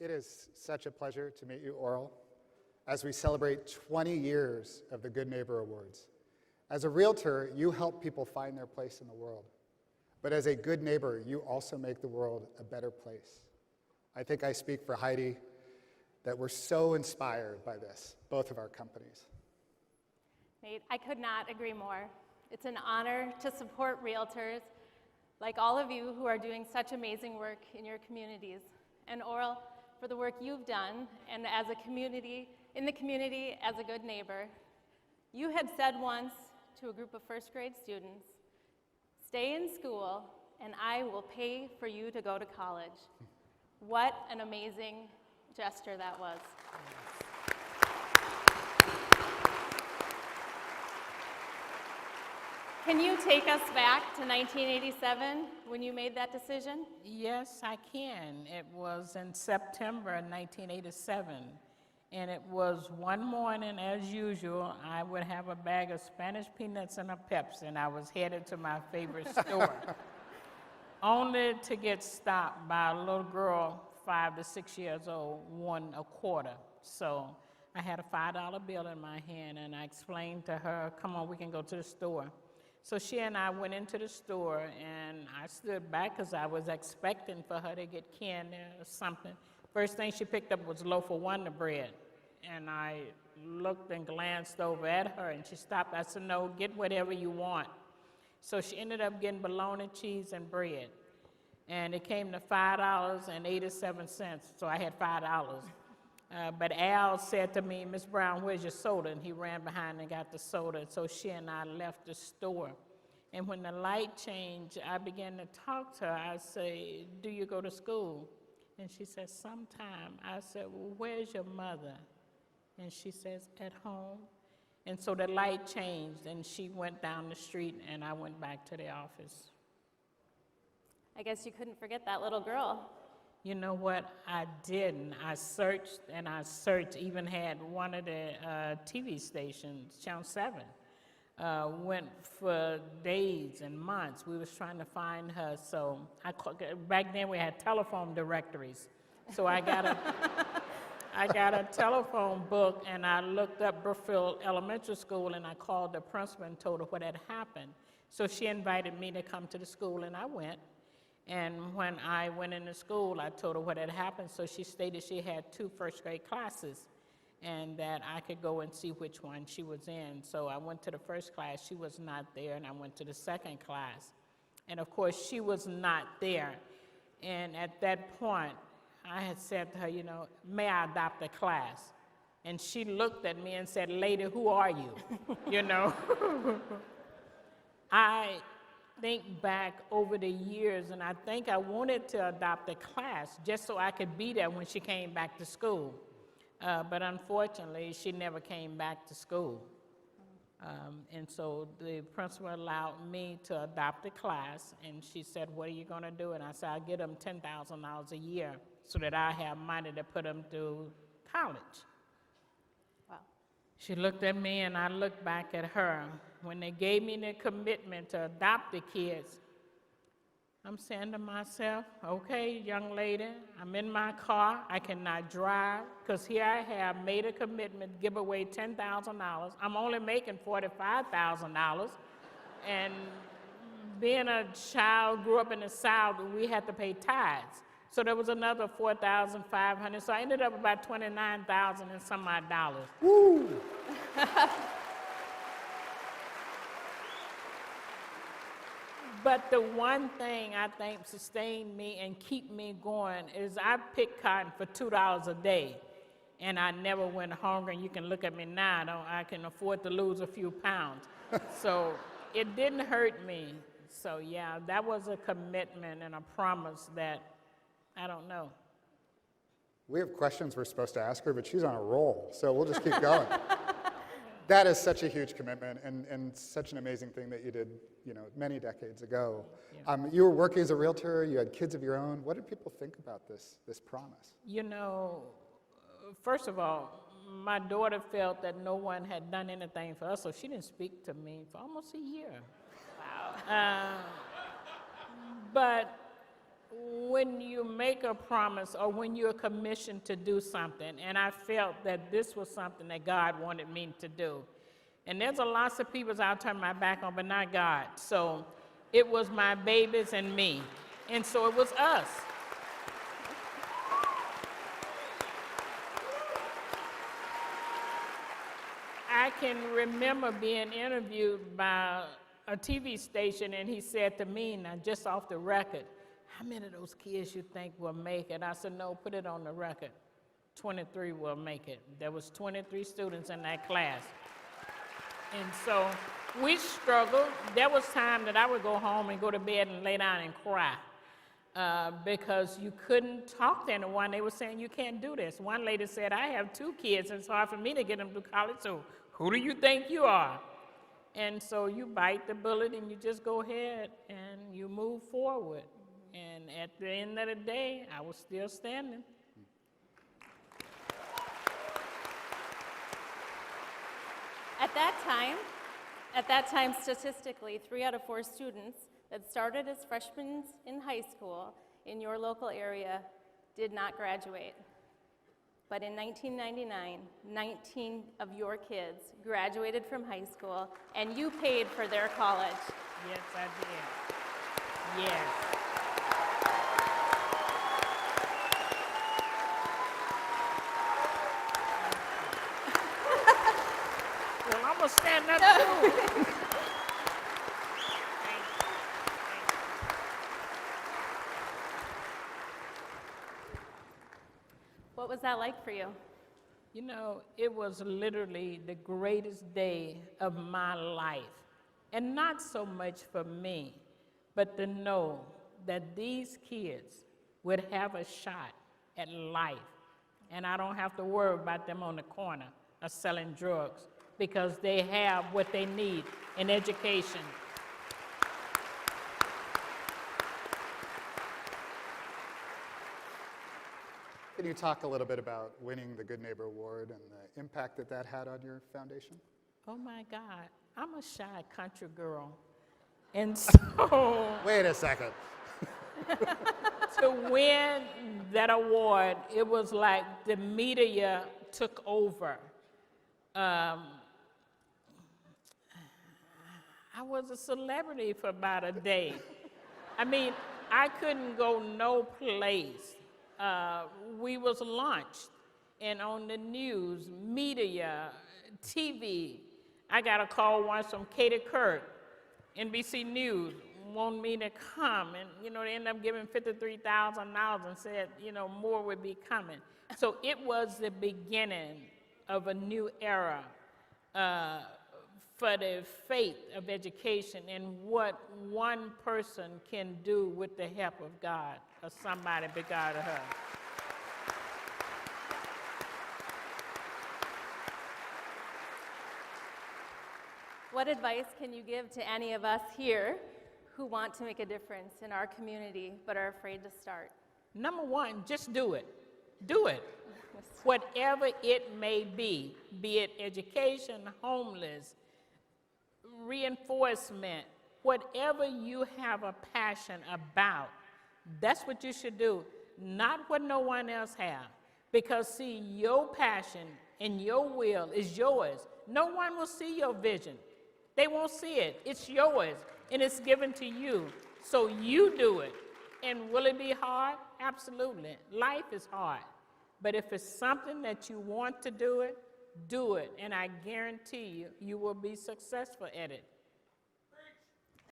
It is such a pleasure to meet you, Oral, as we celebrate 20 years of the Good Neighbor Awards. As a realtor, you help people find their place in the world. But as a good neighbor, you also make the world a better place. I think I speak for Heidi that we're so inspired by this, both of our companies. Nate, I could not agree more. It's an honor to support realtors like all of you who are doing such amazing work in your communities. And Oral, for the work you've done, and as a community, in the community as a good neighbor. You had said once to a group of first grade students, "Stay in school and I will pay for you to go to college." What an amazing gesture that was. Can you take us back to 1987 when you made that decision? Yes, I can. It was in September 1987, and it was one morning, as usual, I would have a bag of Spanish peanuts and a Pepsi, and I was headed to my favorite store, only to get stopped by a little girl, 5 to 6 years old, wanting a quarter. So I had a $5 bill in my hand, and I explained to her, "Come on, we can go to the store." So she and I went into the store, and I stood back because I was expecting for her to get candy or something. First thing she picked up was a loaf of Wonder Bread, and I looked and glanced over at her, and she stopped. I said, "No, get whatever you want." So she ended up getting bologna, cheese, and bread, and it came to $5.87, so I had $5. But Al said to me, "Miss Brown, where's your soda?" And he ran behind and got the soda. So she and I left the store. And when the light changed, I began to talk to her. I say, "Do you go to school?" And she said, "Sometime." I said, "Well, where's your mother?" And she says, "At home." And so the light changed, and she went down the street, and I went back to the office. I guess you couldn't forget that little girl. You know what? I didn't. I searched and I searched, even had one of the TV stations, Channel 7, went for days and months. We was trying to find her, so back then we had telephone directories. So I got a telephone book, and I looked up Brookfield Elementary School, and I called the principal and told her what had happened. So she invited me to come to the school, and I went. And when I went into school, I told her what had happened, so she stated she had 2 first grade classes and that I could go and see which one she was in. So I went to the first class, she was not there, and I went to the second class. And of course, she was not there. And at that point, I had said to her, "You know, may I adopt a class?" And she looked at me and said, "Lady, who are you?" You know? I think back over the years, and I think I wanted to adopt a class just so I could be there when she came back to school. But unfortunately, she never came back to school. And so the principal allowed me to adopt a class, and she said, "What are you going to do?" And I said, "I'll get them $10,000 a year so that I have money to put them through college." Wow. She looked at me, and I looked back at her. When they gave me the commitment to adopt the kids, I'm saying to myself, "Okay, young lady, I'm in my car, I cannot drive, because here I have made a commitment to give away $10,000. I'm only making $45,000, and being a child, grew up in the South, we had to pay tithes. So there was another $4,500, so I ended up about $29,000 and some odd dollars. Woo! But the one thing I think sustained me and keep me going is I picked cotton for $2 a day, and I never went hungry. And you can look at me now, I can afford to lose a few pounds. So it didn't hurt me. So yeah, that was a commitment and a promise that I don't know. We have questions we're supposed to ask her, but she's on a roll, so we'll just keep going. That is such a huge commitment and such an amazing thing that you did, you know, many decades ago. You were working as a realtor, you had kids of your own. What did people think about this promise? You know, first of all, my daughter felt that no one had done anything for us, so she didn't speak to me for almost a year. Wow. But when you make a promise or when you're commissioned to do something, and I felt that this was something that God wanted me to do. And there's a lots of people I'll turn my back on, but not God. So it was my babies and me. And so it was us. I can remember being interviewed by a TV station, and he said to me, now just off the record, how many of those kids you think will make it? I said, no, put it on the record. 23 will make it. There was 23 students in that class. And so we struggled. There was time that I would go home and go to bed and lay down and cry because you couldn't talk to anyone. They were saying, you can't do this. One lady said, I have 2 kids, and it's hard for me to get them to college, so who do you think you are? And so you bite the bullet and you just go ahead and you move forward. And at the end of the day, I was still standing. At that time, statistically, 3 out of 4 students that started as freshmen in high school in your local area did not graduate. But in 1999, 19 of your kids graduated from high school, and you paid for their college. Yes, I did. Yes. Well, I'm going to stand up too. What was that like for you? You know, it was literally the greatest day of my life. And not so much for me, but to know that these kids would have a shot at life. And I don't have to worry about them on the corner or selling drugs because they have what they need in education. Can you talk a little bit about winning the Good Neighbor Award and the impact that that had on your foundation? Oh my God, I'm a shy country girl. And so Wait a second. to win that award, it was like the media took over. I was a celebrity for about a day. I mean, I couldn't go no place. We was launched, and on the news, media, TV. I got a call once from Katie Kirk, NBC News, wanted me to come, and they ended up giving $53,000 and said, more would be coming. So it was the beginning of a new era for the faith of education and what one person can do with the help of God or somebody beside her. What advice can you give to any of us here who want to make a difference in our community but are afraid to start? Number one, just do it. Do it. Whatever it may be it education, homeless, reinforcement, whatever you have a passion about, that's what you should do, not what no one else has. Because see, your passion and your will is yours. No one will see your vision. They won't see it. It's yours, and it's given to you. So you do it. And will it be hard? Absolutely. Life is hard. But if it's something that you want to do it, and I guarantee you, you will be successful at it.